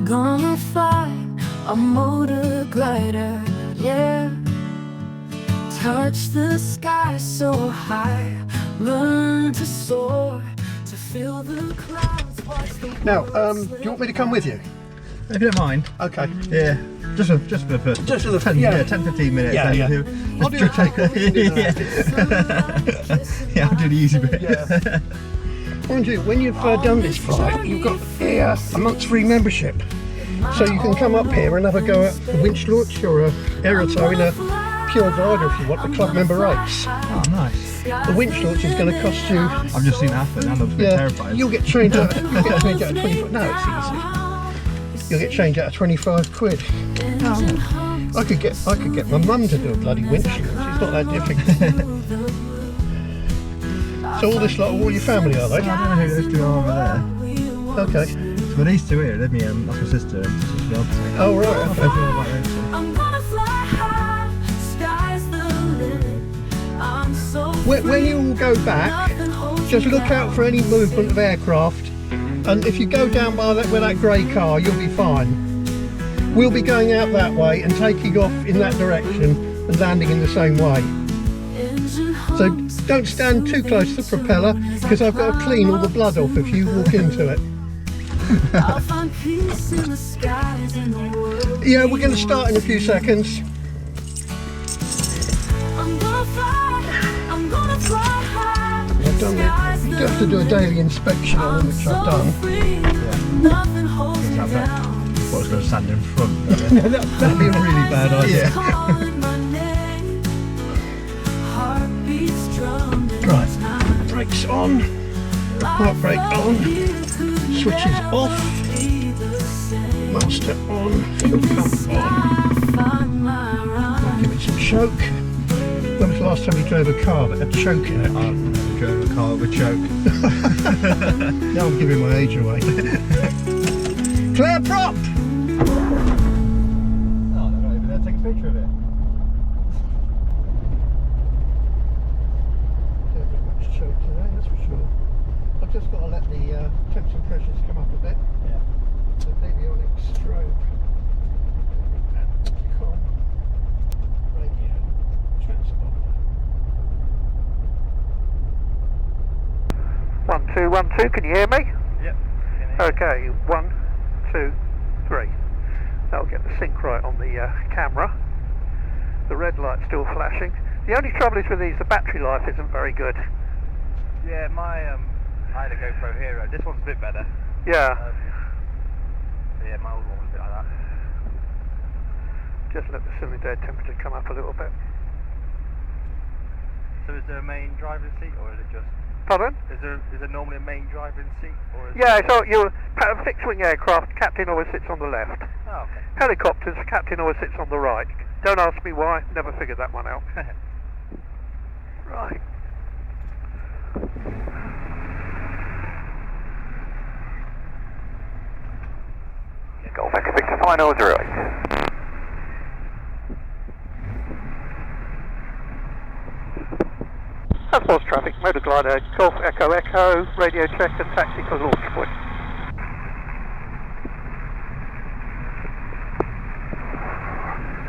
Gonna fly a motorglider, yeah. Touch the sky so high, learn to soar, to feel the clouds. Now, do you want me to come with you? If you don't mind. Okay. Yeah. Just for the first. Just for the 10, yeah. 10-15 minutes. Yeah, yeah. I'll do the takeoff. Yeah, I'll do the easy bit. Yeah. Mind you, when you've done this flight, you've got a month's free membership. So you can come up here and have a go at a winch launch or a aerial tow in a pure glider if you want, the club member rates. Oh, nice. The winch launch is going to cost you... I've just seen that happen and I was a bit terrified. You'll get trained out, you'll get trained out at 25... No, it's easy. You'll get changed out of 25 quid. Oh. I could get my mum to do a bloody winch launch. It's not that difficult. So all this lot are all your family, are they? I don't know who those two are over there. Okay. So these two here, they're that's my sister and sister dog. Oh right. I don't know about those two. When you all go back, just look out for any movement of aircraft, and if you go down by that with that grey car, you'll be fine. We'll be going out that way and taking off in that direction and landing in the same way. So don't stand too close to the propeller, because I've got to clean all the blood off if you walk into it. Yeah, we're going to start in a few seconds. I've done it. You have to do a daily inspection on them, which I've done. Yeah. What's going to stand in front? That'd be a really bad idea. Right, brakes on, heart brake on, switches off, master on, fuel pump on. I'll give it some choke. When was the last time you drove a car that had choke in it? I've never drove a car with choke. Now I'm giving my age away. Clear prop! Oh, they're not even there to take a picture of it. Don't get much choke today, that's for sure. I've just got to let the temps and pressures come up a bit. Yeah. The avionic strobe. Com. Radio. Transponder. 1 2 1 2, can you hear me? Yep. Okay, 1 2 3. That'll get the sync right on the camera. The red light's still flashing. The only trouble is with these, the battery life isn't very good. Yeah, I had a GoPro Hero. This one's a bit better. Yeah. Yeah, my old one was a bit like that. Just let the cylinder head temperature come up a little bit. So is there a main driving seat, or is it just... Pardon? Is there normally a main driving seat, or is Yeah, so you're a fixed-wing aircraft, captain always sits on the left. Oh, okay. Helicopters, captain always sits on the right. Don't ask me why, never figured that one out. Right. Golf Echo Victor final 08. Husbands traffic, motorglider, Golf Echo Echo, radio check and taxi for launch point.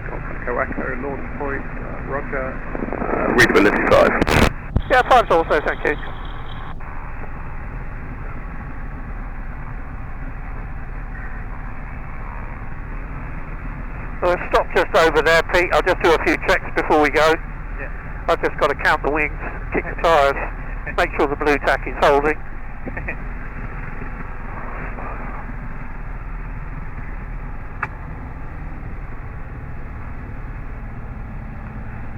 Golf Echo Echo launch point, roger. Readability 5. Yeah, 5's also, thank you. We'll stop just over there, Pete. I'll just do a few checks before we go. Yeah. I've just got to count the wings, kick the tyres, make sure the blue tack is holding.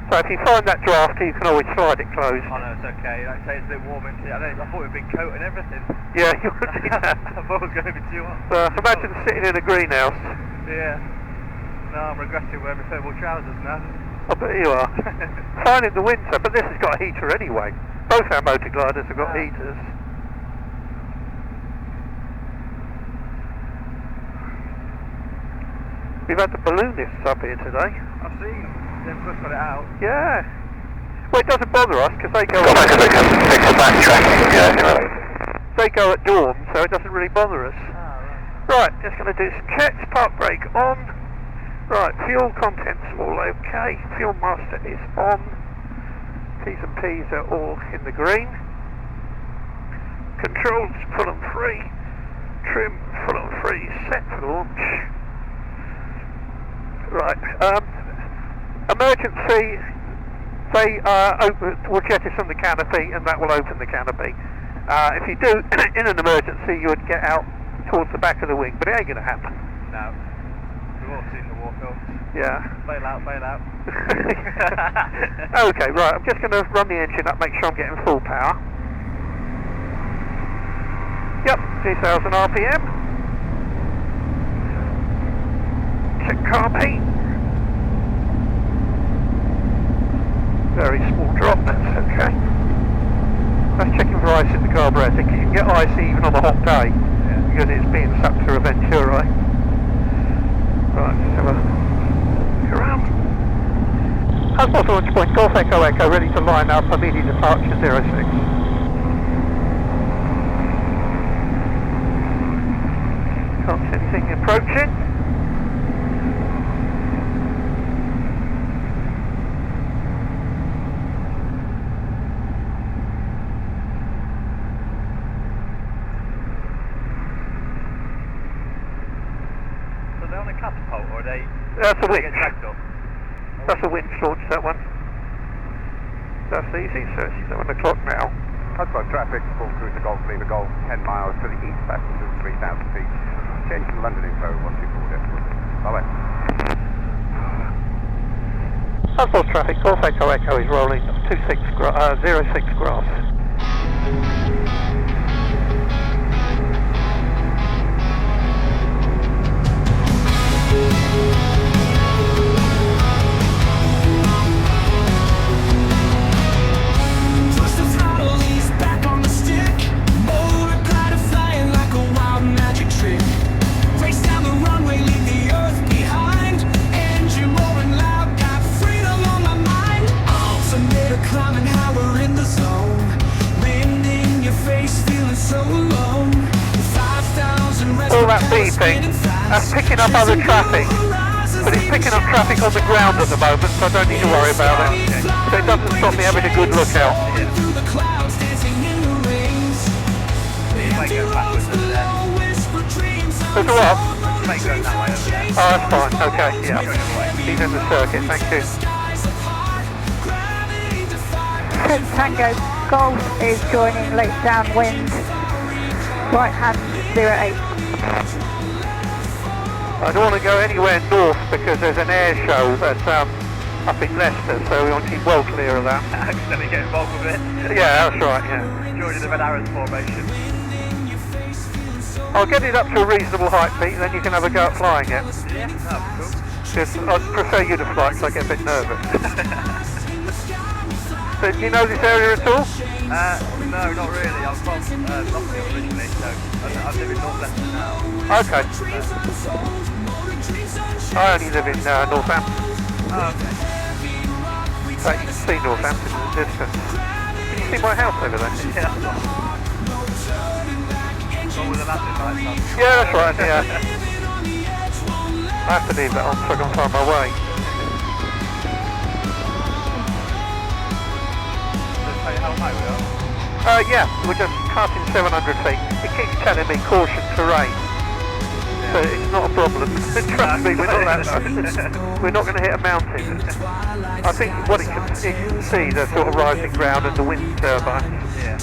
So if you find that drafty, you can always slide it closed. Oh no, it's okay. Like I say, it's a bit warm in here. I thought it would be coat and everything. Yeah, you would do that. I thought it was going to be too hot. Imagine sitting in a greenhouse. Yeah. No, I'm regretting wearing thermal trousers now. I bet you are. Fine in the winter, but this has got a heater anyway. Both our motor gliders have got heaters. We've had the balloonists up here today. I've seen them first got it out. Yeah. Well, it doesn't bother us because they go. Fix the backtracking, yeah. They go at dawn, so it doesn't really bother us. Ah, right. Right, just going to do some checks. Park brake on. Right, fuel contents all okay. Fuel master is on. T's and P's are all in the green. Controls full and free. Trim full and free. Set for launch. Right. Emergency. They will jettison the canopy, and that will open the canopy. If you do in an emergency, you would get out towards the back of the wing, but it ain't going to happen. No. We've all seen the war films. Yeah. Bail out, bail out. Okay, right, I'm just going to run the engine up, make sure I'm getting full power. Yep, 2000 RPM. Check carb heat. Very small drop, that's okay. That's checking for ice in the carburetor. You can get ice even on a hot day, because it's being sucked through a venturi. Right, let's have a look around. Husbands launch point, Golf Echo Echo, ready to line up, immediate departure 06. Can't see anything approaching. Catapult, or are they? That's a winch. Get dragged up? That's a winch launch, that one. That's easy, so it's 7 o'clock now. Husband traffic, full cruise to Golf, leave a Golf, 10 miles to the east, passengers 3,000 feet. Change to London info, 124. Bye-bye. Husband traffic, Golf Echo Echo is rolling 06 grass. All that beeping, that's picking up other traffic, but it's picking up traffic on the ground at the moment, so I don't need to worry about it. So it doesn't stop me having a good look out. Might go backwards over there. There's a what? Might go that way over there. Oh, that's fine, okay, yeah. He's in the circuit, thank you. Tango Golf is joining late downwind, right hand 08. I don't want to go anywhere north because there's an air show that's up in Leicester, so we want to keep well clear of that. Accidentally get involved with it. Yeah, that's right, yeah. Joining the Red Arrows formation. I'll get it up to a reasonable height, Pete, then you can have a go at flying it. Yeah, that'd be cool. Because I'd prefer you to fly because I get a bit nervous. So, do you know this area at all? No, not really. I'm from Nottingham originally, so I live in North Leicester now. Okay. I only live in Northampton. Oh, okay. In fact, you can see Northampton in the distance. Can you see my house over there? Yeah, that's right. Gone with the landing lights on. Yeah, that's right, yeah. I have to leave that on so I can find my way. How high we are? Yeah, we're just passing 700 feet. It keeps telling me caution terrain. So it's not a problem. Trust me, we're not going to hit a mountain. I think what you can see, the sort of rising ground and the wind turbine. Yeah.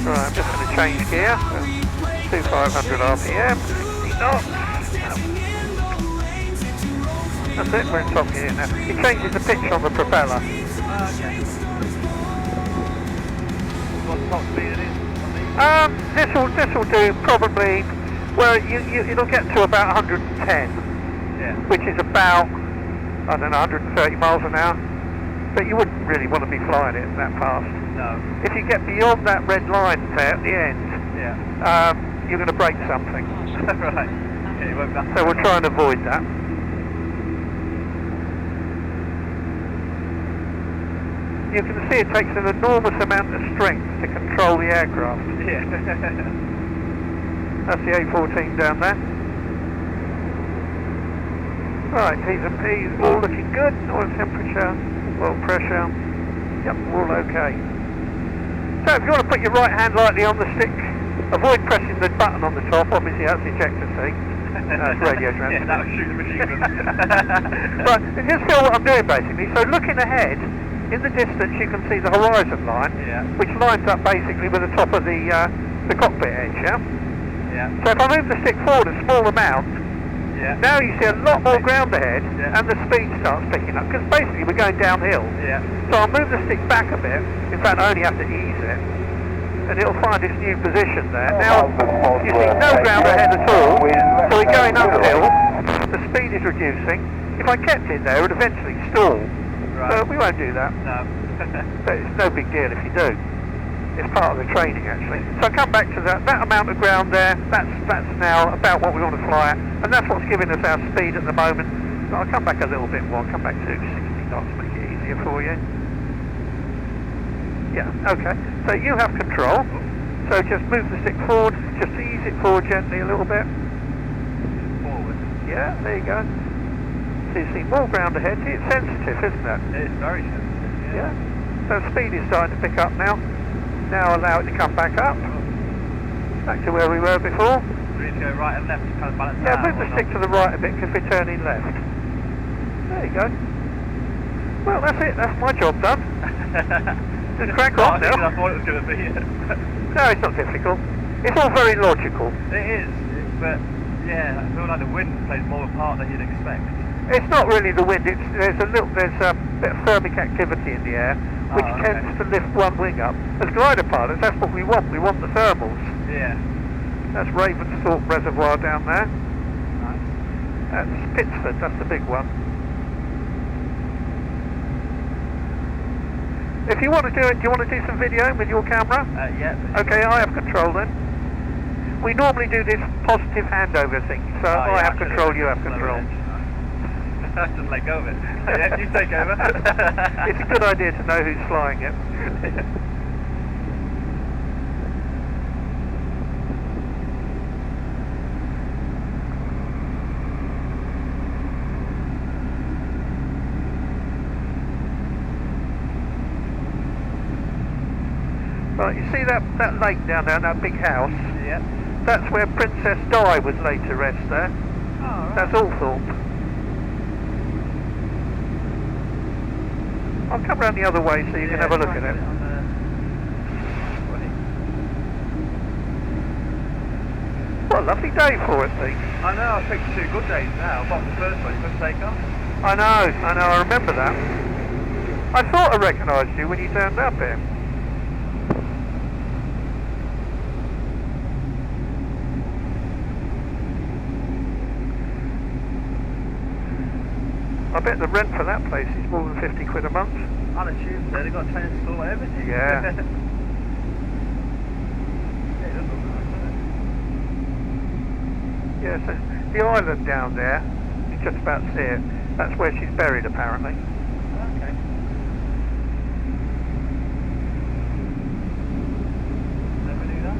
Right, I'm just going to change gear. 2500 RPM. Knots. That's it, we're in top gear now. It changes the pitch on the propeller. Okay. What top speed it is? This will do probably, well, it'll get to about 110, Yeah. which is about, I don't know, 130 miles an hour. But you wouldn't really want to be flying it that fast. No. If you get beyond that red line there at the end, Yeah. you're going to break something. Right. Yeah, you won't So we'll try and avoid that. You can see it takes an enormous amount of strength to control the aircraft. Yeah. That's the A14 down there. Right, T's and P's all looking good. Oil temperature, oil pressure. Yep, all okay. So if you want to put your right hand lightly on the stick, avoid pressing the button on the top. Obviously that's the ejector seat. That's radio transfer. Yeah, that would shoot the machine gun. Right, and just feel what I'm doing basically. So looking ahead, in the distance you can see the horizon line, which lines up basically with the top of the cockpit edge, yeah? Yeah. So if I move the stick forward a small amount, now you see a lot more ground ahead, and the speed starts picking up, because basically we're going downhill. Yeah. So I'll move the stick back a bit, in fact I only have to ease it, and it'll find its new position there. Now, you see no ground ahead at all, so we're going uphill, the speed is reducing. If I kept it there, it would eventually stall. Right. But we won't do that. No. But it's no big deal if you do. It's part of the training actually. So I come back to that amount of ground there, that's now about what we want to fly at, and that's what's giving us our speed at the moment. So I'll come back a little bit more, I'll come back to 60 knots, make it easier for you. Yeah, okay. So you have control. So just move the stick forward, just ease it forward gently a little bit. Forward. Yeah, there you go. So you see more ground ahead. See, it's sensitive, isn't it? It is very sensitive. Yeah. So speed is starting to pick up now. Now allow it to come back up. Back to where we were before. We need to go right and left to kind of balance Yeah, out. move the stick to the right a bit because we're turning left. There you go. Well, that's it. That's my job done. Just crack on now. I thought it was going to be. No, it's not difficult. It's all very logical. It is, but yeah, I feel like the wind plays more of a part than you'd expect. It's not really the wind. There's a bit of thermic activity in the air, which tends to lift one wing up. As glider pilots, that's what we want. We want the thermals. Yeah. That's Ravensthorpe Reservoir down there. Nice. That's Pittsford. That's the big one. If you want to do it, do you want to do some video with your camera? Yeah. Okay, I have control then. We normally do this positive handover thing, so I have control, you have control. Just let go of it. Yeah, you take over. It's a good idea to know who's flying it. Right, you see that lake down there, that big house? Yeah. That's where Princess Di was laid to rest there. Oh, right. That's Althorpe. I'll come round the other way so you can have a look at it. What a lovely day for it, Pete. I know, I've picked 2 good days now. Apart from the first one, you couldn't take off. I know, I remember that. I thought I recognised you when you turned up here. I bet the rent for that place is more than 50 quid a month. On a Tuesday, they've got a training school and everything. Yeah. Yeah, it does look nice, doesn't it? Yeah, so the island down there, you just about see it. That's where she's buried apparently. Okay. Never knew that.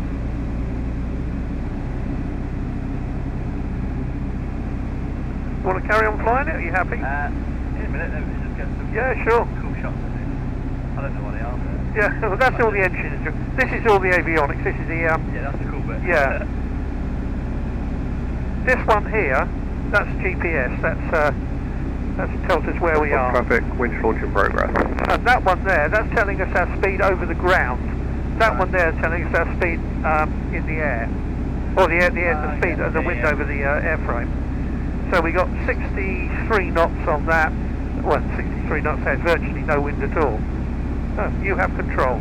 You want to carry on flying it? Are you happy? In a minute, then we just get some Yeah, sure. cool shots of it. I don't know what they are, but Yeah, well, that's all the engines. This is all the avionics. This is the yeah, that's the cool bit. yeah. This one here, that's GPS. That tells us where we are. Traffic, winch launch in progress. And that one there, that's telling us our speed over the ground. That one there is telling us our speed in the air, or the speed of the wind over the airframe. So we got 63 knots on that. Well, 63 knots has virtually no wind at all. So you have control.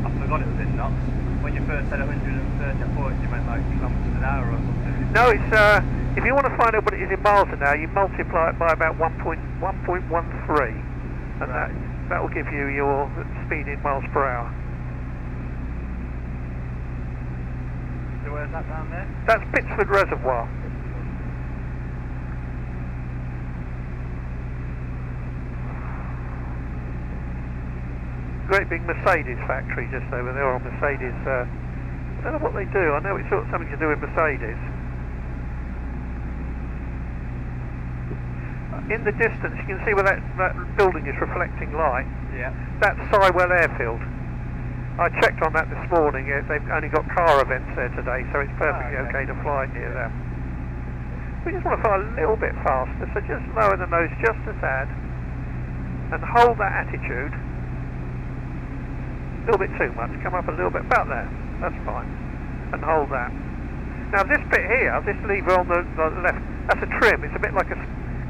I forgot it was in knots. When you first said 130, I thought you meant like kilometres an hour or something. No, it's if you want to find out what it is in miles an hour, you multiply it by about 1.13, and that will give you your speed in miles per hour. So where's that down there? That's Pittsford Reservoir. great big Mercedes factory just over there, or Mercedes, I don't know what they do, I know it's sort of something to do with Mercedes. In the distance you can see where that building is reflecting light. Yeah. That's Sywell Airfield. I checked on that this morning, they've only got car events there today, so it's perfectly okay to fly near there. We just want to fly a little bit faster, so just lower the nose just a tad, and hold that attitude. A little bit too much, come up a little bit, about there, that's fine, and hold that. Now this bit here, this lever on the left, that's a trim, it's a bit like a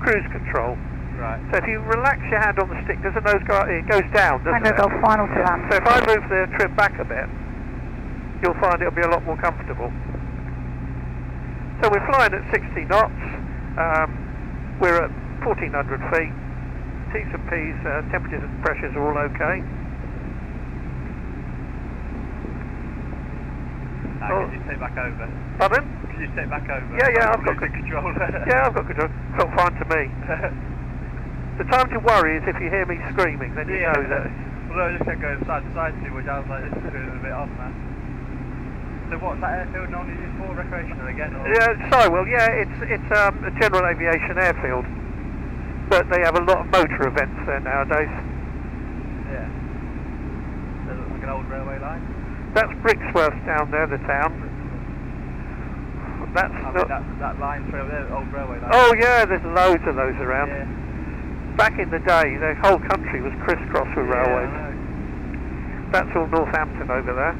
cruise control. Right. So if you relax your hand on the stick, does the nose go up? It goes down, doesn't it? And it'll go final to land. So if I move the trim back a bit, you'll find it'll be a lot more comfortable. So we're flying at 60 knots, we're at 1400 feet, T's and P's, temperatures and pressures are all okay. Can you take back over? Pardon? Can you take back over? Yeah, I've got control. Yeah, I've got control. Felt fine to me. The time to worry is if you hear me screaming, then you know that. Well, I just kept going side to side too much. I was like, this is feeling a bit odd, man. So what's that airfield normally used for? Recreational again? Or? Yeah, Sywell, yeah, it's a general aviation airfield. But they have a lot of motor events there nowadays. Yeah. Does it look like an old railway line? That's Brixworth down there, the town. That's that line through there, old railway line. Oh yeah, there's loads of those around. Yeah. Back in the day, the whole country was crisscrossed with railways. I know. That's all Northampton over there.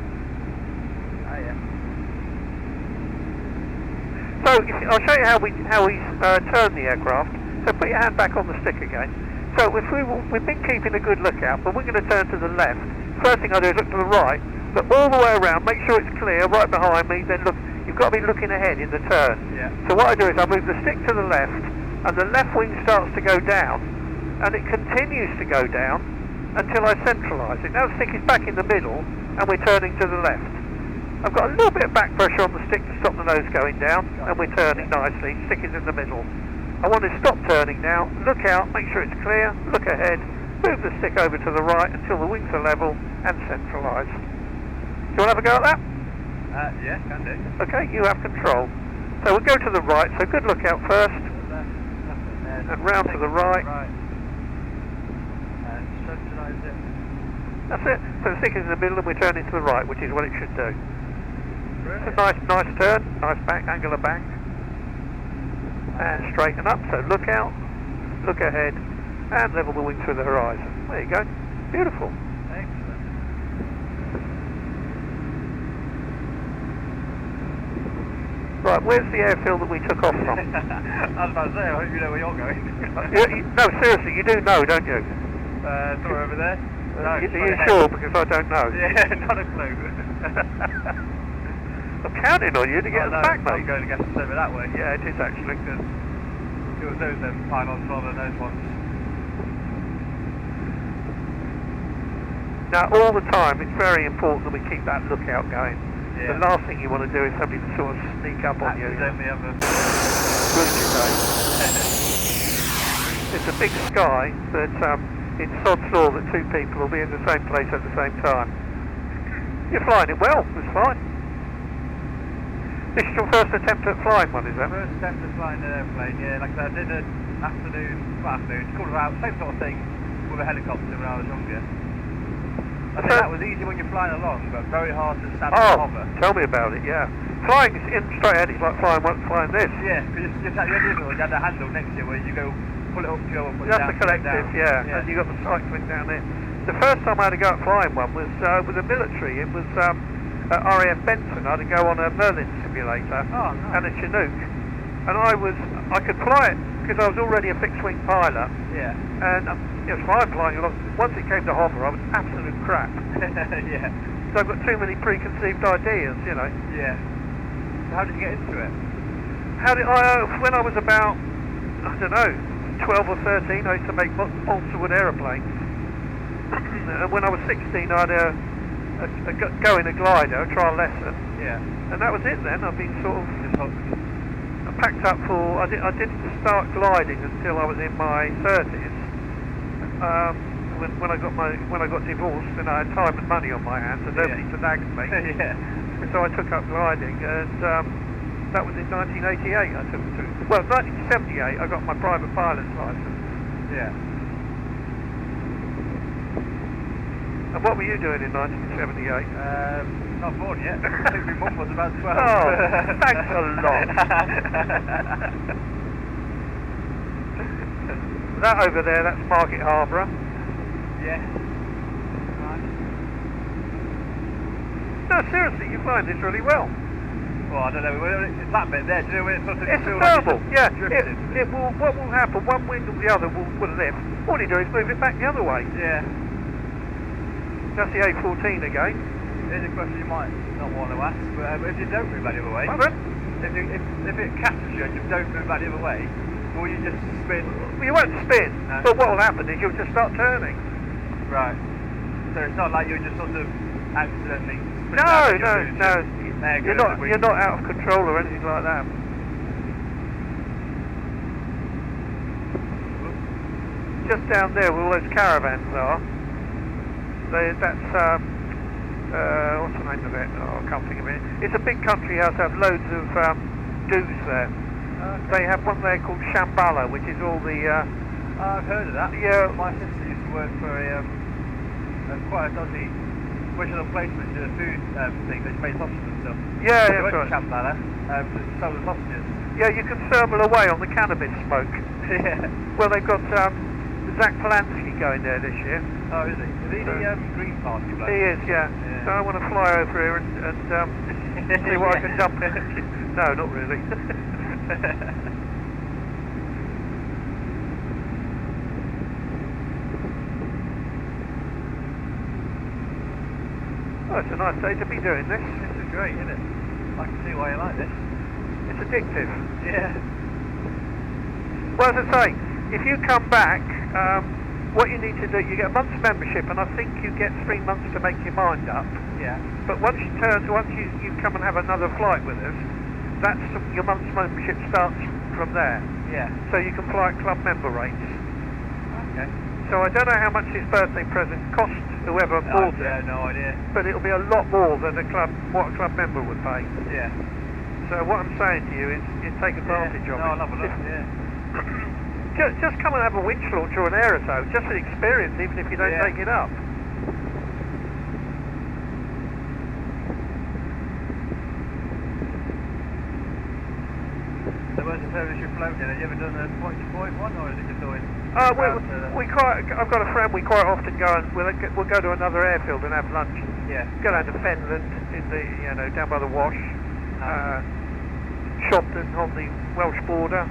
Oh yeah. So I'll show you how we turn the aircraft. So put your hand back on the stick again. So if we've been keeping a good lookout, but we're going to turn to the left. First thing I do is look to the right, look all the way around, make sure it's clear right behind me. Then look, you've got to be looking ahead in the turn. Yeah. So what I do is I move the stick to the left, and the left wing starts to go down, and it continues to go down until I centralise it. Now the stick is back in the middle, and we're turning to the left. I've got a little bit of back pressure on the stick to stop the nose going down, and we're turning nicely. Stick is in the middle. I want to stop turning now, look out, make sure it's clear, look ahead, move the stick over to the right until the wings are level, and centralise. Do you want to have a go at that? Yeah, can do. Okay, you have control. So we'll go to the right, so good look out first, and round to the right. And centralise it. That's it. So the stick is in the middle and we're turning to the right, which is what it should do. Brilliant. It's a nice turn, nice back, angular back. And straighten up, so look out, look ahead, and level the wings with the horizon. There you go. Beautiful. Excellent. Right, where's the airfield that we took off from? I was about to say, I hope you know where you're going. No, seriously, you do know, don't you? Somewhere over there? No, Are you ahead. sure? Because I don't know. Yeah, not a clue. I'm counting on you to get us back, mate. I'm going to get us over that way. Yeah, it is actually. Because it was those pylons rather than those ones. Now, all the time, it's very important that we keep that lookout going. Yeah. The last thing you want to do is somebody to sort of sneak up on you. Accidentally have a... Ruin your day. It's a big sky, but it's sod's law that two people will be in the same place at the same time. You're flying it well, it's fine. This is your first attempt at flying one, is that? First attempt at flying an airplane, yeah. Like I said, I did an afternoon, school about, same sort of thing, with a helicopter when I was younger. I think that was easy when you're flying along, but very hard to stand and hover. Tell me about it, yeah. Flying is in straight ahead, it's like flying this. Yeah, because just at the end of it, you had the handle next to you where you go, pull it up, go up, put it That's down. the collective, yeah. And you got the cycling down there. The first time I had to go out flying one was with the military. It was at RAF Benson. I had to go on a Merlin simulator and a Chinook, and I could fly it because I was already a fixed wing pilot. Yeah. And it was fine flying along. Once it came to hover, I was absolute crap. Yeah. So I've got too many preconceived ideas, you know. Yeah. So how did you get into it? When I was about, I don't know, 12 or 13, I used to make balsa wood aeroplanes. And when I was 16, I had go in a glider, a trial lesson. Yeah. And that was it then. I've been sort of Just hooked. packed up for, I didn't start gliding until I was in my 30s. when I got divorced and I had time and money on my hands and nobody to nag me. Yeah. So I took up gliding, and that was in 1988. I took to. Well, 1978. I got my private pilot's license. Yeah. And what were you doing in 1978? Not born yet. I think my mum was about 12. Oh, thanks a lot. That over there, that's Market Harbour. Yeah. Right. No, seriously, you find this really well. Well, I don't know. It's that bit there. Do you know where it's sort of It's feel terrible. like Yeah. drifted? It will. What will happen? One wind or the other will lift. All you do is move it back the other way. Yeah. That's the A14 again. Here's a question you might not want to ask, but if you don't move back the other way, Pardon? if it catches you and you don't move back the other way, will you just spin? Well, you won't spin, No. but what will happen is you'll just start turning. Right. So it's not like you're just sort of accidentally. spin No, back and no, you're no. just- there You're goes not. the You're wind. not out of control or anything like that. Just down there where all those caravans are. That's what's the name of it? Oh, I can't think of it. It's a big country house. They have loads of dues there. They have one there called Shambhala, which is all the. I've heard of that. Yeah. My sister used to work for a quite a dodgy original placement in a food thing. They made sausages and stuff. Yeah, They that's went to right. Shambhala to sell the sausages. Yeah, you can thermal away on the cannabis smoke. Yeah. Well, they've got Zach Polanski going there this year. Oh, is he? Is he the Green Party bloke? He is, yeah. Yeah. So I want to fly over here and see what I can jump. No, not really. Oh, it's a nice day to be doing this. This is great, isn't it? I can see why you like this. It's addictive. Yeah. Well, as I say, if you come back, what you need to do, you get a month's membership, and I think you get 3 months to make your mind up. Yeah. But once you come and have another flight with us, your month's membership starts from there. Yeah. So you can fly at club member rates. Okay. So I don't know how much this birthday present cost whoever bought Yeah, it, no idea. but it'll be a lot more than what a club member would pay. Yeah. So what I'm saying to you is take advantage of it. No, I'll have a look, yeah. Just come and have a winch launch or an aerosol, just for the experience, even if you don't Yeah. take it up. So where's the furthest you've flown in? Have you ever done a point-to-point one, or is it just always... I've got a friend, we quite often go and we'll go to another airfield and have lunch. Yeah. Go down to Fenland, down by the Wash, Shopton on the Welsh border.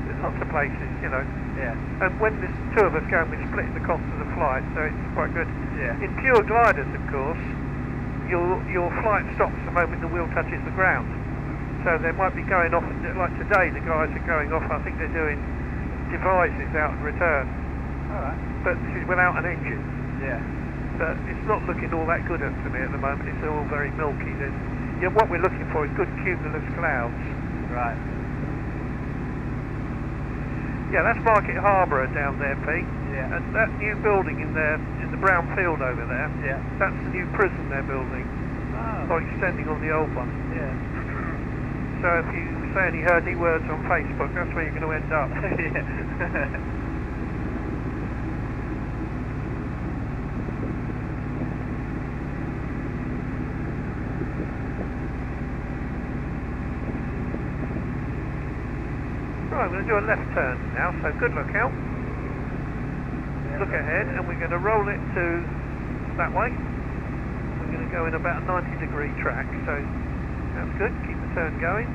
There's lots of places, Yeah. And when there's two of us going, we're splitting the cost of the flight, so it's quite good. Yeah. In pure gliders, of course, your flight stops the moment the wheel touches the ground. So they might be going off, like today, the guys are going off, I think they're doing devices out and return. Alright. But this is without an engine. Yeah. But it's not looking all that good to me at the moment. It's all very milky. What we're looking for is good cumulus clouds. Right. Yeah, that's Market Harbour down there, Pete. Yeah. And that new building in the brown field over there, Yeah. that's the new prison they're building, Oh. or extending on the old one. Yeah. So if you say any hurty words on Facebook, that's where you're going to end up. Yeah. Right, I'm going to do a left turn now, so good look out. Look ahead, and we're going to roll it to that way. We're going to go in about a 90-degree track, so that's good. Keep the turn going.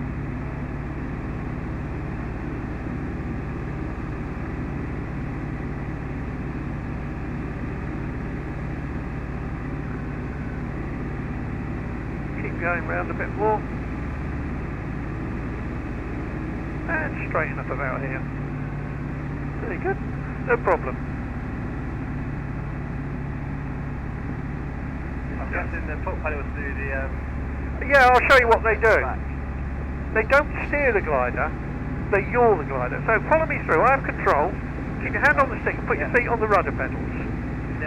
Keep going round a bit more. And straighten up about here. Very good. No problem. I'm guessing the foot pedals do the... Yeah, I'll show you what they do. back. They don't steer the glider, they yaw the glider. So follow me through, I have control. Keep your hand on the stick, put your feet on the rudder pedals.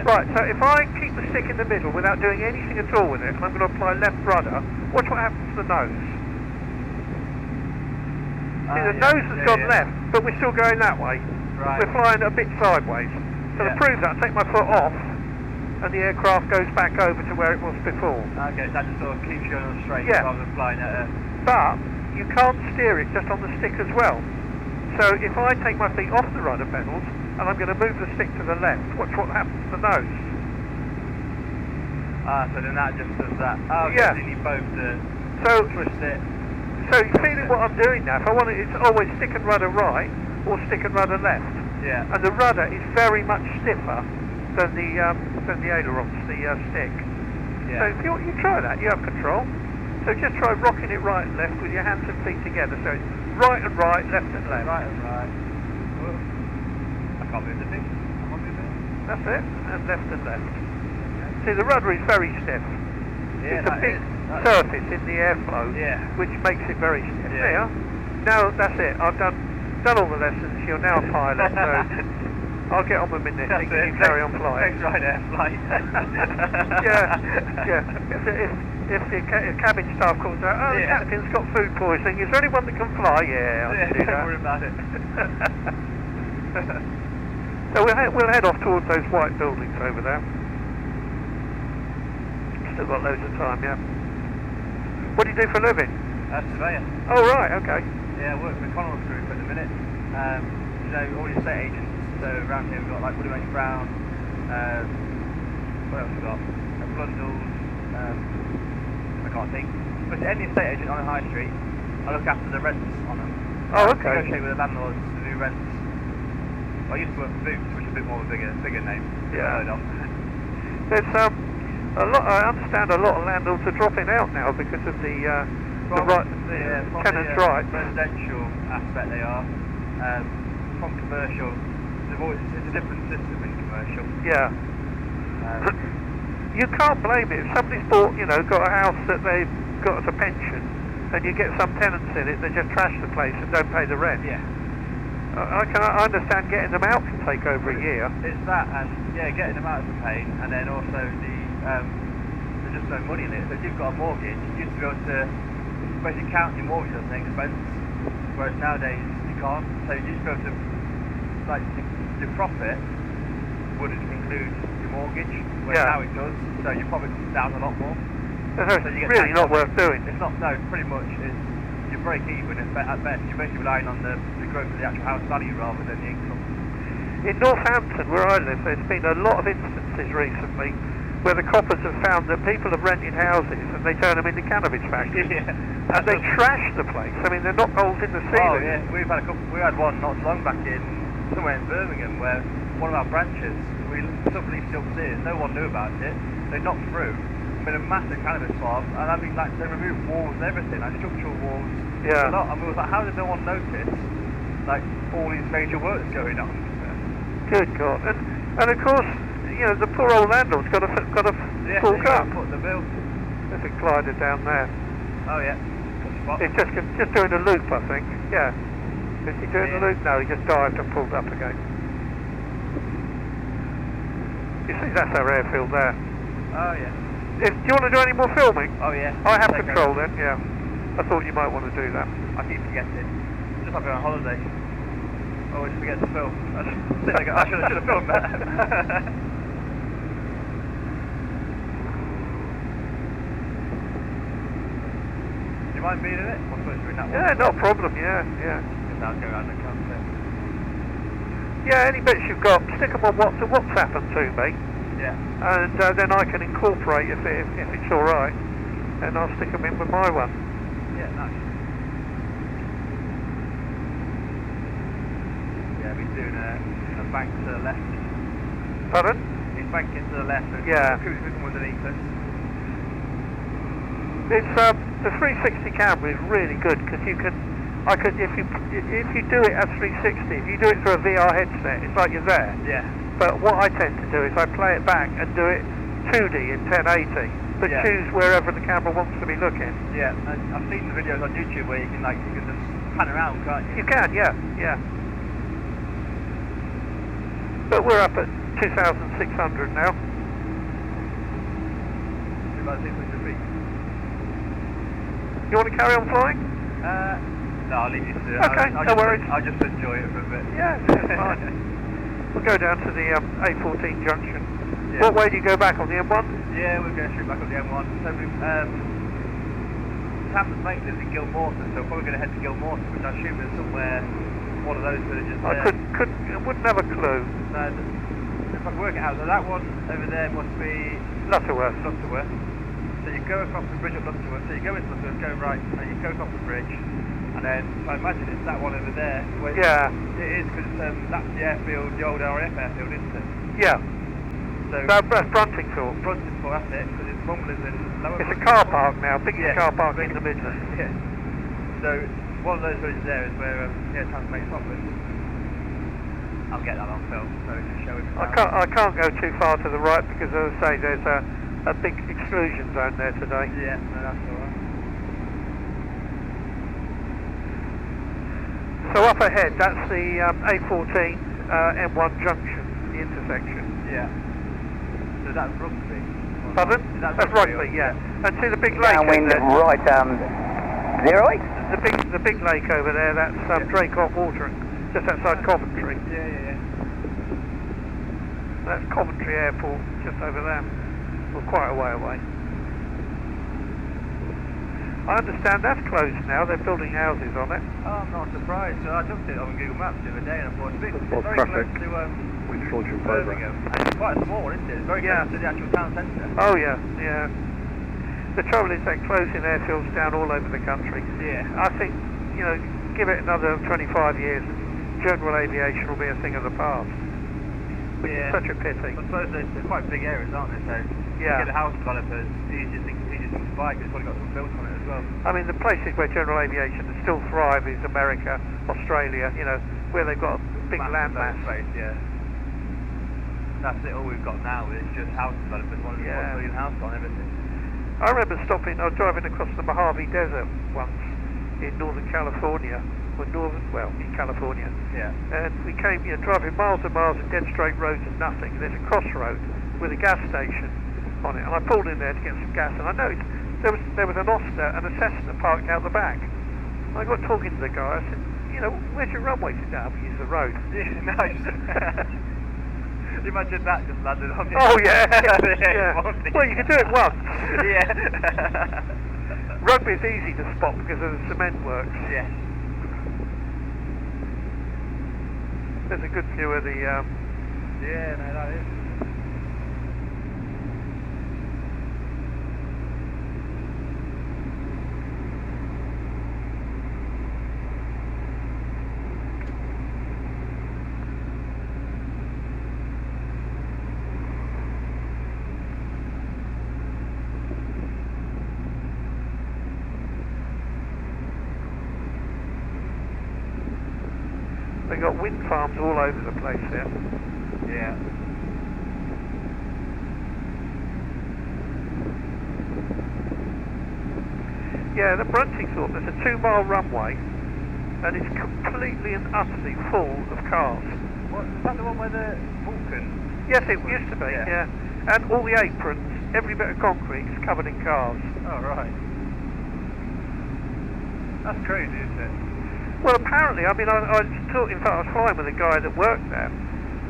Right, so if I keep the stick in the middle without doing anything at all with it, and I'm going to apply left rudder, watch what happens to the nose. See, the nose has gone left, but we're still going that way. Right. We're flying a bit sideways. So to prove that, I take my foot off, and the aircraft goes back over to where it was before. Okay, so that just sort of keeps you on straight rather than flying at a... But you can't steer it just on the stick as well. So if I take my feet off the rudder pedals, and I'm going to move the stick to the left, watch what happens to the nose. So then that just does that. Oh, okay, so you need both to twist it. So you're feeling what I'm doing now. If I want it, it's always stick and rudder right, or stick and rudder left. Yeah. And the rudder is very much stiffer than the ailerons, the stick. Yeah. So if you try that, you have control. So just try rocking it right and left with your hands and feet together. So it's right and right, left and left. Right and right. Whoa. I can't move the thing. I can't move it. That's it. And left and left. See, the rudder is very stiff. Yeah, it's a big surface in the airflow, which makes it very stiff. Yeah. There. Now that's it. I've done all the lessons. You're now a pilot, so I'll get on with my knitting and you carry on flying. Next right air flight. yeah. If the cabin staff calls out, oh, the captain's got food poisoning, is there anyone that can fly? Yeah, I can do that. Don't worry about it. So we'll head off towards those white buildings over there. Still got loads of time, yeah. What do you do for a living? Surveyor. Oh, right, okay. Yeah, I work for the Connells Group at the minute. You know, all the estate agents. So around here we've got like Woodham Brown, what else we've got? Blundell's, I can't think. But any estate agent on a high street, I look after the rents on them. Oh, okay. I negotiate with the landlords to do rents. Well, I used to work for Boots, which is a bit more of a bigger name. Yeah. I've heard of. There's a lot. I understand a lot of landlords are dropping out now because of the tenants' rights. Residential aspect they are. From commercial, it's a different system in commercial. Yeah. You can't blame it. If somebody's got a house that they've got as a pension, and you get some tenants in it that just trash the place and don't pay the rent. Yeah. I understand getting them out can take over a year. It's that, and getting them out is a pain, and then also there's just no money in it. So if you've got a mortgage, you used to be able to basically count your mortgage as an expense, whereas nowadays you can't. So you used to be able to, like, your profit would include your mortgage, whereas now it does. So your profit comes down a lot more. So you get really not worth doing. It's not. No, pretty much is. You break even at best. You're basically relying on the growth of the actual house value rather than the income. In Northampton, where I live, there's been a lot of instances recently where the coppers have found that people have rented houses and they turn them into cannabis factories. And they trash the place. I mean, they're not holes in the ceiling. Oh yeah, we've had a couple. We had one not so long back in somewhere in Birmingham where one of our branches we subleased upstairs. No one knew about it. They knocked through. Been a massive cannabis farm, and I mean, like, they removed walls and everything, like structural walls. Yeah. A lot. And we was like, how did no one notice, like, all these major works going on? Good God! And of course, the poor old landlord's got to fork up. Put the bill. There's a glider down there. Oh yeah. It's just doing a loop, I think. Yeah. Is he doing a loop? No, he just dived and pulled up again. You see, that's our airfield there. Oh yeah. Do you want to do any more filming? Oh yeah. I have control then, yeah. I thought you might want to do that. I keep forgetting. Just like going on holiday. I always forget to film. I should have filmed that. Do you mind being in it? I'm supposed to be in that one. Yeah, no problem, yeah. Just now go around the country. Yeah, any bits you've got, stick them on WhatsApp them to me. Yeah. And then I can incorporate if it's all right, and I'll stick them in with my one. Yeah, nice. Yeah, he's doing a bank to the left. Pardon? He's banking to the left. And yeah. The cruise system underneath us. It's the 360 camera is really good because if you do it at 360, if you do it through a VR headset, it's like you're there. Yeah. But what I tend to do is I play it back and do it 2D in 1080, but choose wherever the camera wants to be looking. Yeah, and I've seen the videos on YouTube where you can just pan around, can't you? You can, yeah. But we're up at 2,600 now. 2,600 feet. You want to carry on flying? No, I'll leave you to it. Okay, no worries. I'll just enjoy it for a bit. Yeah, that's fine. We'll go down to the A14 junction. Yeah. What way do you go back, on the M1? Yeah, we're going straight back on the M1. So Sam's mate lives in Gilmorton, so we're probably going to head to Gilmorton, which I assume is somewhere, one of those villages there. I wouldn't have a clue. No, if I can work it out, so that one over there must be Lutterworth. Lutterworth. So you go across the bridge at Lutterworth, so you go into Lutterworth, go right, and you go across the bridge, and then I imagine it's that one over there. Where Yeah. It is, because that's the airfield, the old RAF airfield, isn't it? Yeah. So That's Bruntingthorpe. Bruntingthorpe, that's it, because it's Mum lives in Lower It's a Bruntingthorpe. car park now, biggest car park in the Midlands. Yeah. So one of those villages there is where Sam's mate's office. I'll get that on film, so we can show him. I can't go too far to the right because, as I say, there's a big exclusion zone there today. Yeah, no, that's alright. So up ahead, that's the A14 M1 junction, the intersection. Yeah. So that's Rugby. Pardon? Is that That's Rugby, yeah. And see the big lake over Downwind there? right, 08. The big lake over there, that's Draycott Water, just outside Coventry. Yeah. That's Coventry Airport, just over there. Well, quite a way away. I understand that's closed now, they're building houses on it. Oh, I'm not surprised. So I looked at it on Google Maps the other day and I thought it's very traffic. close to With Fortune Birmingham. And it's quite small, isn't it? It's very close to the actual town centre. Oh yeah. The trouble is they're closing airfields down all over the country. Yeah. I think, give it another 25 years and general aviation will be a thing of the past. Which is such a pity. I suppose they're quite big areas, aren't they? So Yeah. to get the house developers, easiest thing to buy because it's probably got some built on it as well. I mean, the places where general aviation still thrive is America, Australia, where they've got a big land mass. Space, yeah. That's it, all we've got now is just house developers wanting to put a million house on everything. I remember I was driving across the Mojave Desert once in Northern California, in California. Yeah. And we came, driving miles and miles of dead straight roads and nothing. And there's a crossroad with a gas station on it. And I pulled in there to get some gas, and I noticed there was an Oster and a Cessna parked out the back. And I got talking to the guy. I said, where's your runway? He said, no, we use the road. Yeah, nice. Imagine that just landed on you. Oh yeah. Well, you can do it once. Yeah. Rugby's easy to spot because of the cement works. Yeah. There's a good view of the. Yeah, no, that is. They've got wind farms all over the place there. Yeah. Yeah, the Bruntingthorpe, there's a 2-mile runway and it's completely and utterly full of cars. What, is that the one where the Vulcan? Yes, it used to be, yeah. And all the aprons, every bit of concrete is covered in cars. Oh, right. That's crazy, isn't it? Well, apparently, I mean, I was flying with a guy that worked there,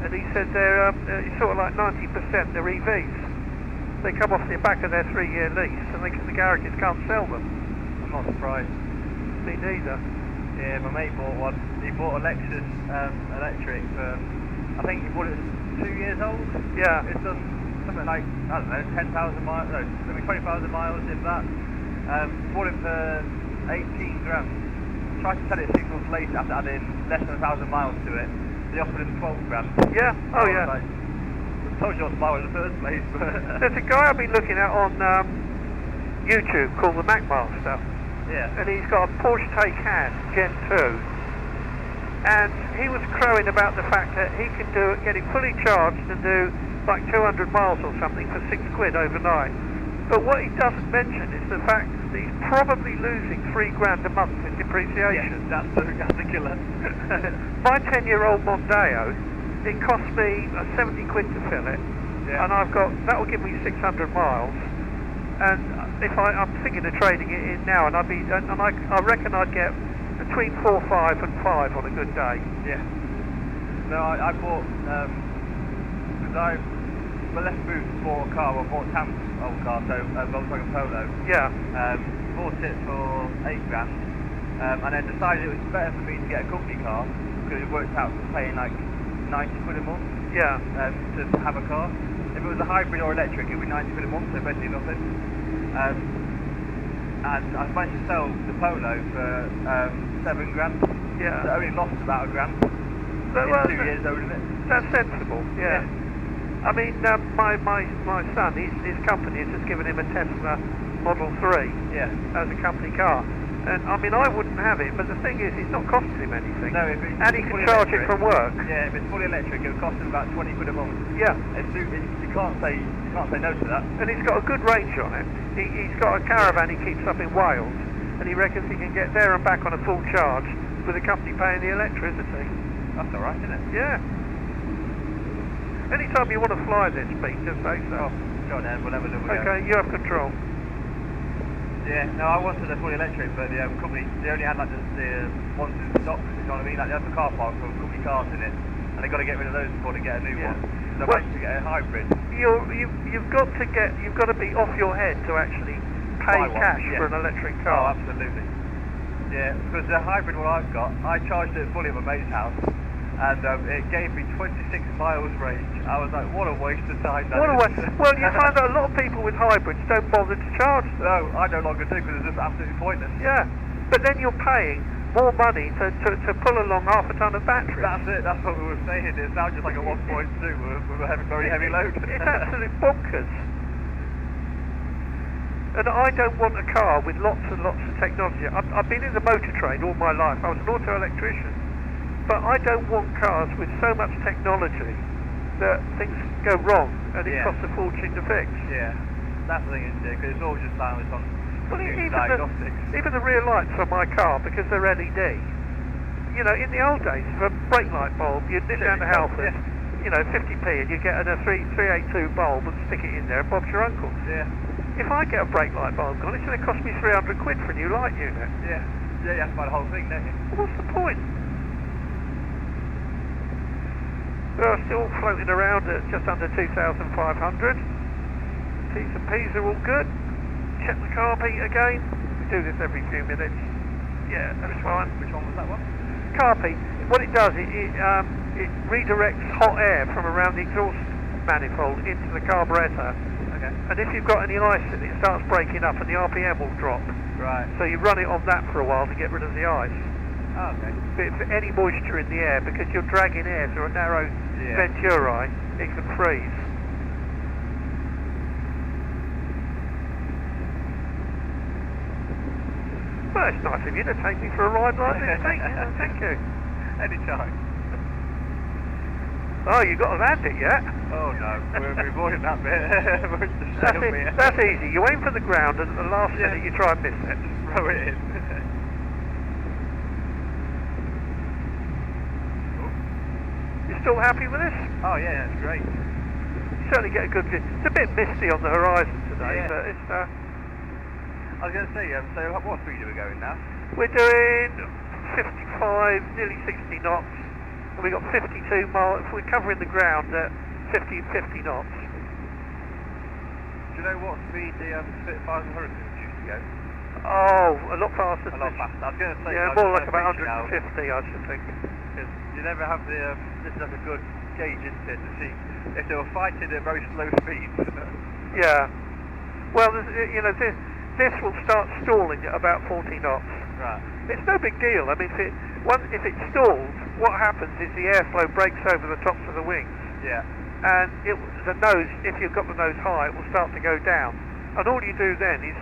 and he said they're sort of like 90% they're EVs. They come off the back of their 3-year lease, and the garages can't sell them. I'm not surprised. Me neither. Yeah, my mate bought one. He bought a Lexus electric. I think he bought it 2 years old. Yeah. It's done something like, I don't know, 10,000 miles, no, maybe 20,000 miles, if that. Bought it for 18 grand. Tried to sell it 6 months later after adding less than 1,000 miles to it. They offered him 12 grand. Yeah, oh yeah. Like, I told you not to buy one in the first place. But There's a guy I've been looking at on YouTube called the Macmaster. yeah. And he's got a Porsche Taycan Gen 2. And he was crowing about the fact that he can get it fully charged and do like 200 miles or something for £6 overnight. But what he doesn't mention is the fact that he's probably losing £3 grand a month in depreciation. Yeah, that's the killer. My 10-year-old Mondeo it cost me 70 quid to fill it, and that will give me 600 miles. And if I'm thinking of trading it in now, and I reckon I'd get between 4, 5 and 5 on a good day. Yeah. No, I bought, because when I left Boots, bought a car, I bought Tam's old car, so a Volkswagen Polo. Yeah. Bought it for $8 grand, and then decided it was better for me to get a company car, because it worked out paying like 90 quid a month. Yeah. To have a car. If it was a hybrid or electric, it would be 90 quid a month, so basically nothing. And I managed to sell the Polo for $7 grand. Yeah. So I only lost about $1 grand in 2 years owning it. That's sensible. Yeah. I mean, my son, his company has just given him a Tesla Model 3 as a company car. And I mean, I wouldn't have it, but the thing is, it's not costing him anything. No, and he can charge it from work. Yeah, if it's fully electric, it would cost him about 20 quid a month. Yeah. You can't say no to that. And he's got a good range on it. He's got a caravan he keeps up in Wales, and he reckons he can get there and back on a full charge with the company paying the electricity. That's all right, isn't it? Yeah. Anytime you want to fly this, Pete, just say so. Go on then, we'll have a look. Okay, you have control. Yeah, no, I wanted a fully electric, but the company, they only had like the ones in stock, you know what I mean? Like they have the car park with company cars in it, and they've got to get rid of those before they get a new one. So I managed to get a hybrid. You've got to be off your head to actually pay cash for an electric car. Oh, absolutely. Yeah, because the hybrid one I've got, I charged it fully at my mate's house, and it gave me 26 miles range. I was like, what a waste of time that is. Well, you find that a lot of people with hybrids don't bother to charge them. No, I no longer do, because it's just absolutely pointless. Yeah, but then you're paying more money to pull along half a ton of battery. That's it, that's what we were saying. It's now just like a 1.2 with a very heavy load. It's absolute bonkers. And I don't want a car with lots and lots of technology. I've been in the motor trade all my life. I was an auto electrician. But I don't want cars with so much technology that things go wrong and it costs a fortune to fix. Yeah, that's the thing, isn't it? Because it's all just balanced on diagnostics. Even the rear lights on my car, because they're LED, you know, in the old days, for a brake light bulb, you'd nip down to Halfords, you know, 50p, and you'd get a 382 bulb and stick it in there and Bob's your uncle. Yeah. If I get a brake light bulb gone, it's going to cost me 300 quid for a new light unit. Yeah, you have to buy the whole thing, don't you? Well, what's the point? We're still floating around at just under 2,500. T's and P's are all good. Check the carb heat again. We do this every few minutes. Yeah, that's fine. Which one was that one? Carb heat. What it does, it redirects hot air from around the exhaust manifold into the carburettor. Okay. And if you've got any ice in it, it starts breaking up and the RPM will drop. Right. So you run it on that for a while to get rid of the ice. Oh, okay. For any moisture in the air, because you're dragging air through a narrow venturi, it can freeze. Well, it's nice of you to take me for a ride like this. Thank you. Anytime. Oh, you got to land it yet? Oh no, we're avoiding that bit. That's easy. You aim for the ground, and at the last minute you try and miss it. Just throw it in. You still happy with this? Oh yeah, that's great. You certainly get a good view. It's a bit misty on the horizon today, but it's... I was going to say, so what speed are we going now? We're doing 55, nearly 60 knots. And we've got 52 miles. We're covering the ground at 50 knots. Do you know what speed the Spitfires and Hurricanes used to go? Oh, a lot faster. A lot faster. I was going to say... Yeah, more like about 150, I should think. Because you never have the... this is like a good gauge, isn't it, to see if they were fighting at very slow speeds. Yeah. Well, you know, this will start stalling at about 40 knots. Right. It's no big deal. I mean, if it stalls, what happens is the airflow breaks over the tops of the wings. Yeah. And the nose, if you've got the nose high, it will start to go down. And all you do then is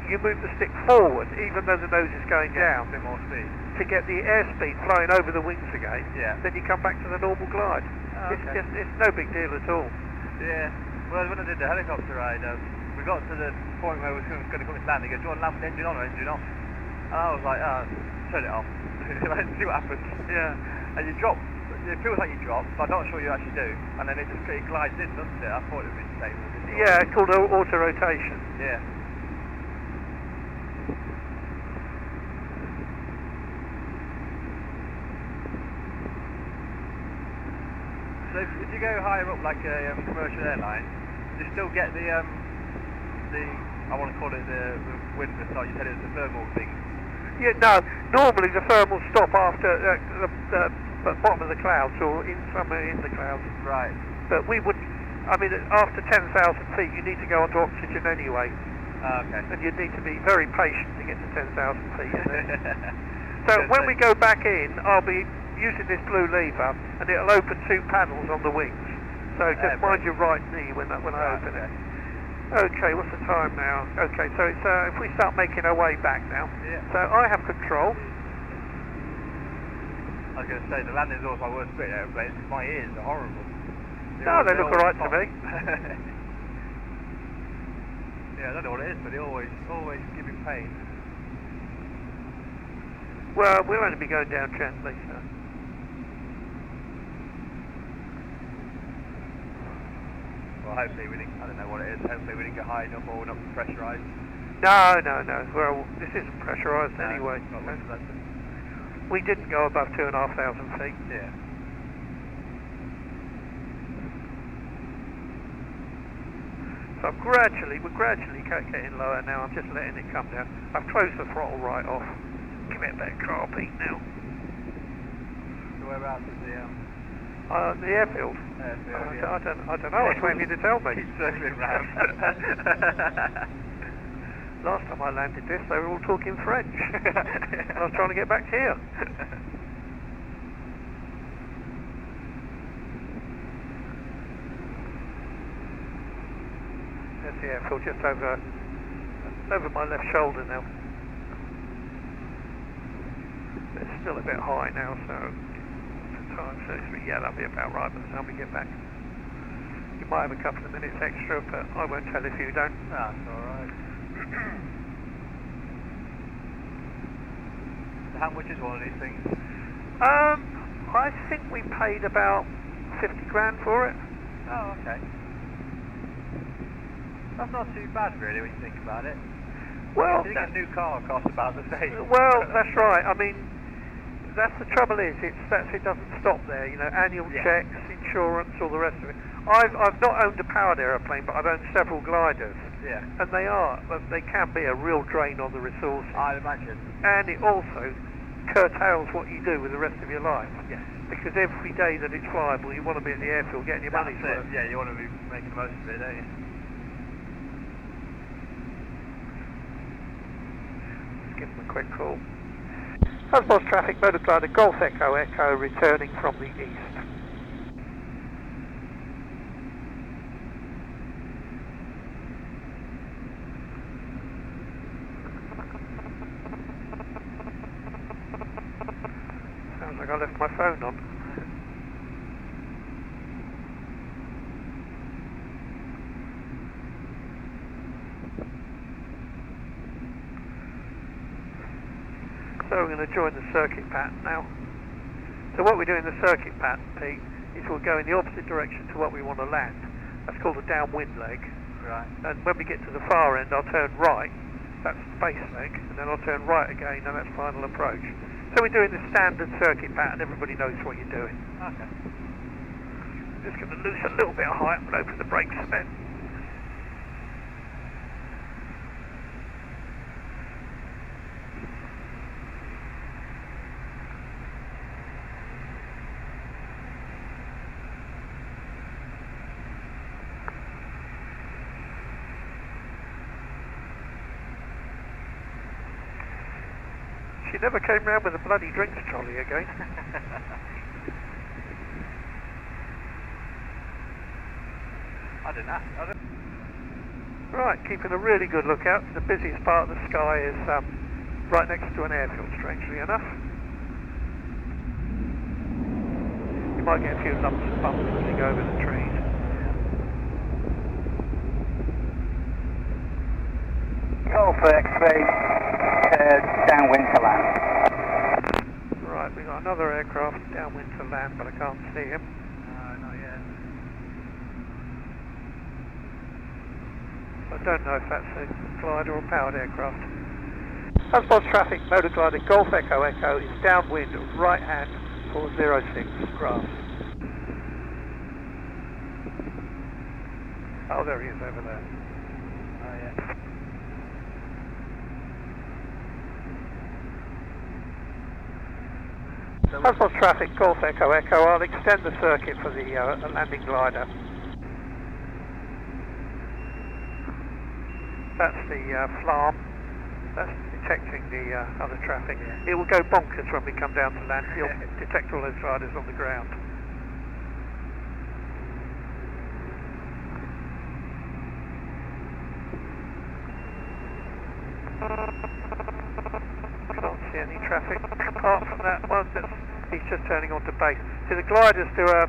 you move the stick forward, even though the nose is going down, A bit more speed. to get the airspeed flowing over the wings again. Yeah. Then you come back to the normal glide. Oh, okay. It's no big deal at all. Yeah. Well, when I did the helicopter ride, we got to the point where we were going to come into land. He goes, do you want to land with engine on or engine off? And I was like, turn it off. Let's see what happens. Yeah. And you drop it feels like you drop, but I'm not sure you actually do. And then it glides in, doesn't it? I thought it would be stable. Yeah, it's called auto rotation. Yeah. So if you go higher up, like a commercial airline, you still get the I want to call it the wind, sorry, you said it was the thermal thing. Yeah, no, normally the thermal stop after the bottom of the clouds or somewhere in the clouds. Right. But we wouldn't, I mean, after 10,000 feet you need to go onto oxygen anyway. Okay. And you need to be very patient to get to 10,000 feet. So when we go back in, I'll be using this blue lever and it'll open 2 panels on the wings. So just mind your right knee when I open it. Okay, what's the time now? Okay, so it's if we start making our way back now. Yeah. So I have control. I was going to say, the landing's always my worst bit in aeroplanes. My ears are horrible. No, they look alright to me. Yeah, I don't know what it is, but they always give me pain. Well, we'll only be going down gently, so. Well, hopefully we didn't, I don't know what it is, hopefully we didn't get high enough or we're not pressurised. No. Well, this isn't pressurised anyway. Not much of that. We didn't go above 2,500 feet. Yeah. So we're gradually getting lower now. I'm just letting it come down. I've closed the throttle right off. Give it a bit of car beat now. So whereabouts is the The airfield. airfield? I don't know. It's waiting to tell me. Keep circling round. Last time I landed this, they were all talking French. I was trying to get back to here. There's the airfield just over my left shoulder now. It's still a bit high now, so time, so yeah, that'll be about right by the time we get back. You might have a couple of minutes extra, but I won't tell if you don't. That's alright. So how much is one of these things? I think we paid about 50 grand for it. Oh, okay. That's not too bad really when you think about it. Well, I think a new car costs about the same. Well, that's right. I mean, that's the trouble is, it doesn't stop there. You know, annual checks, insurance, all the rest of it. I've not owned a powered aeroplane, but I've owned several gliders. Yeah. And they can be a real drain on the resources. I'd imagine. And it also curtails what you do with the rest of your life. Yes. Because every day that it's flyable, you want to be at the airfield getting your money's worth. Yeah, you want to be making the most of it, don't you? Let's give them a quick call. Husbands traffic, motorglider, Golf Echo Echo, returning from the east. Sounds like I left my phone on. So we're going to join the circuit pattern now. So what we do in the circuit pattern, Pete, is we'll go in the opposite direction to what we want to land. That's called a downwind leg. Right. And when we get to the far end, I'll turn right. That's base leg. And then I'll turn right again, and that's final approach. So we're doing the standard circuit pattern. Everybody knows what you're doing. Okay. Just going to lose a little bit of height and open the brakes a bit. She never came round with a bloody drinks trolley again. I didn't ask. Right, keeping a really good lookout. The busiest part of the sky is right next to an airfield, strangely enough. You might get a few lumps and bumps as you go over the trees. Golf X-ray, downwind to land. Right, we got Got another aircraft downwind to land, but I can't see him. Not yet. I don't know if that's a glider or powered aircraft. Husbands traffic, motor glider, Golf Echo Echo is downwind, right hand for 06, Grob. Oh, there he is over there. Oh yeah. Husbands traffic, Golf Echo Echo. I'll extend the circuit for the landing glider. That's the FLARM. That's detecting the other traffic. Yeah. It will go bonkers when we come down to land. You'll detect all those riders on the ground. Can't see any traffic apart from that one. He's just turning onto base. So the gliders do a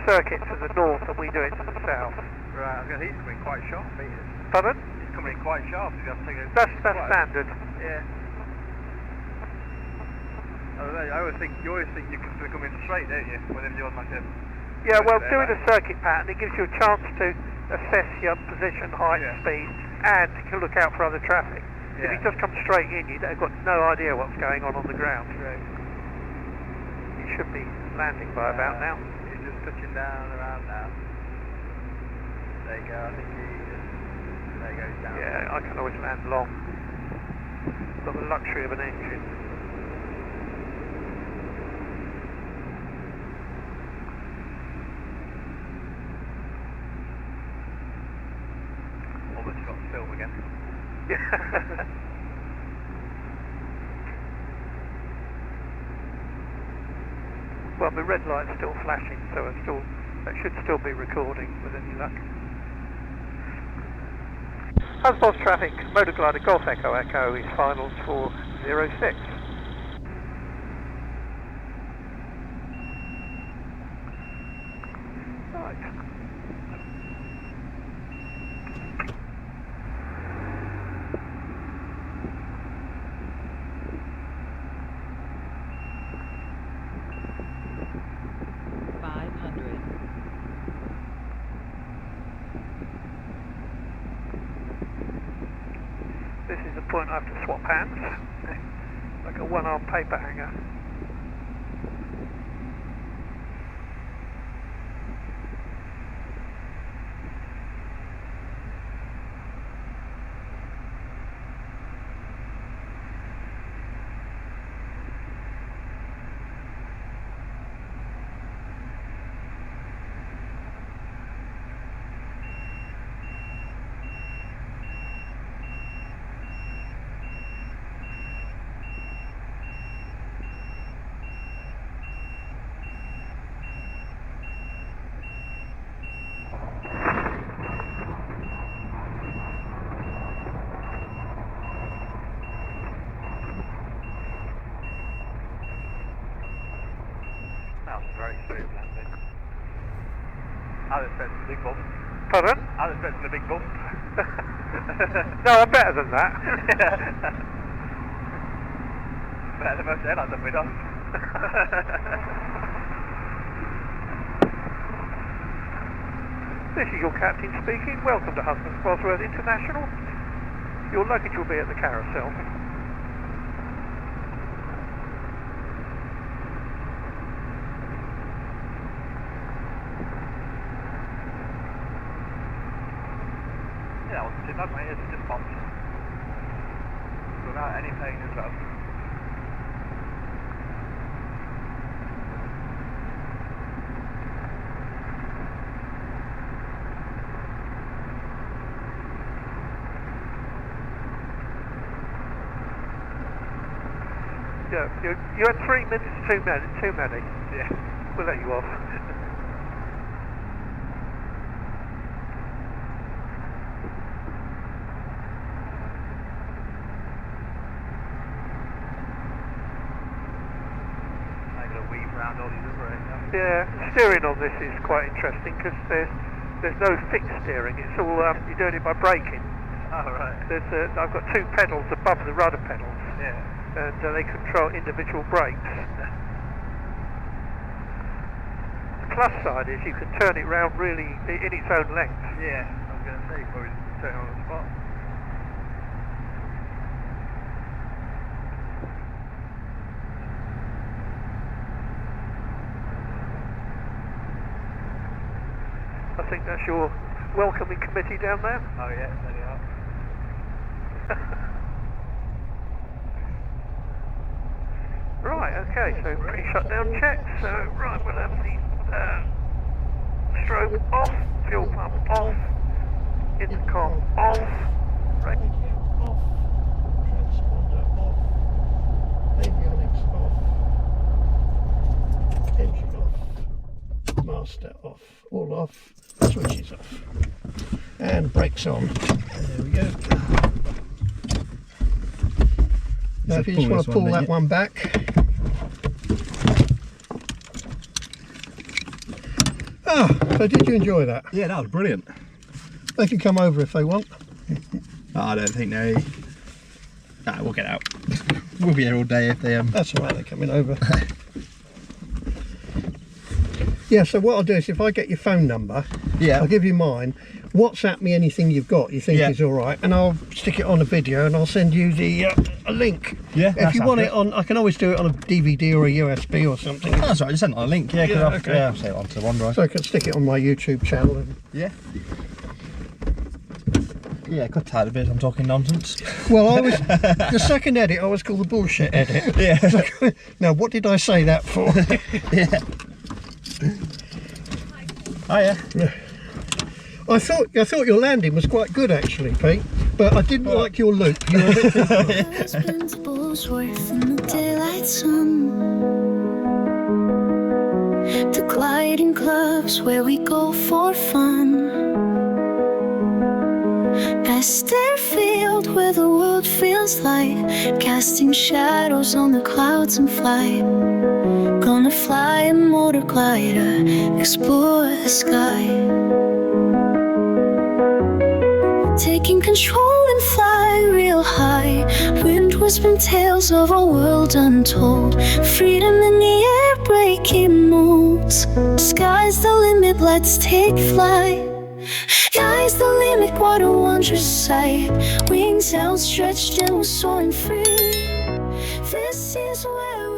circuit to the north and we do it to the south. Right, he's coming quite sharp, he is. Pardon? He's coming in quite sharp. That's standard. Yeah. I always think you can sort of come in straight, don't you? Whenever you're on like a... Yeah, well, doing a circuit pattern, it gives you a chance to assess your position, height, Yeah. speed, and you can look out for other traffic. If Yeah. you just come straight in, you've got no idea what's going on the ground. Right. You should be landing by about now. He's just touching down around now. There you go, I think there he goes down. Yeah, I can always land long. Got the luxury of an engine. Almost got to film again. Well, the red light's still flashing, so that should still be recording with any luck. Husbands traffic, motor glider, Golf Echo Echo is finals for 06. Right. This is the point I have to swap hands, like a one-arm paper hanger. That was very smooth landing. I was expecting a big bump. Pardon? I was expecting a big bump. No, I'm better than that. Better than most airlines I've been on. This is your captain speaking. Welcome to Husbands Bosworth International. Your luggage will be at the carousel. Yeah, I wasn't too bad, mate. It just popped. Without any pain as well. Yeah, you had 3 minutes too many. Yeah. We'll let you off. I'm going to weave around all these other areas. Yeah, steering on this is quite interesting because there's no fixed steering. It's all you're doing it by braking. Oh, right. I've got 2 pedals above the rudder pedals, Yeah. and they control individual brakes. plus side is you can turn it round really in its own length. Yeah, I was going to say, probably turn it on the spot. I think that's your welcoming committee down there. Oh yeah, there you are. Right, okay, so pre-shutdown check. So, right, we'll have the strobe off, fuel pump off, intercom off, right. Off, transponder off, avionics off, engine off, master off, all off, switches off, and brakes on. There we go. Now if you just want to pull that one back. Ah, so did you enjoy that? Yeah, that was brilliant. They can come over if they want. I don't think they... Nah, we'll get out. We'll be here all day if they... That's all right, they're coming over. Yeah, so what I'll do is if I get your phone number, Yeah. I'll give you mine. WhatsApp me anything you've got you think Yeah. is all right, and I'll stick it on a video and I'll send you the a link. Yeah, If that you sounds want good. it on, I can always do it on a DVD or a USB or something. Oh, that's right, just send it on a link. Yeah, Yeah, okay. I'll save it onto the OneDrive. So I can stick it on my YouTube channel. And, Yeah. Yeah, cut tired a bit, I'm talking nonsense. well, I was the second edit. I was called the bullshit edit. Yeah. Now, what did I say that for? Yeah. Oh yeah. I thought your landing was quite good actually, Pete, but I didn't like your loop. You were a bit Husbands Bosworth in the daylight sun. The gliding clubs where we go for fun. Airfield where the world feels light, casting shadows on the clouds in flight. Gonna fly a motor glider, explore the sky. Taking control and fly real high. Wind whispering tales of a world untold. Freedom in the air, breaking molds. Sky's the limit, let's take flight. Sky's the limit, what a wondrous sight. Wings outstretched and we're soaring free. This is where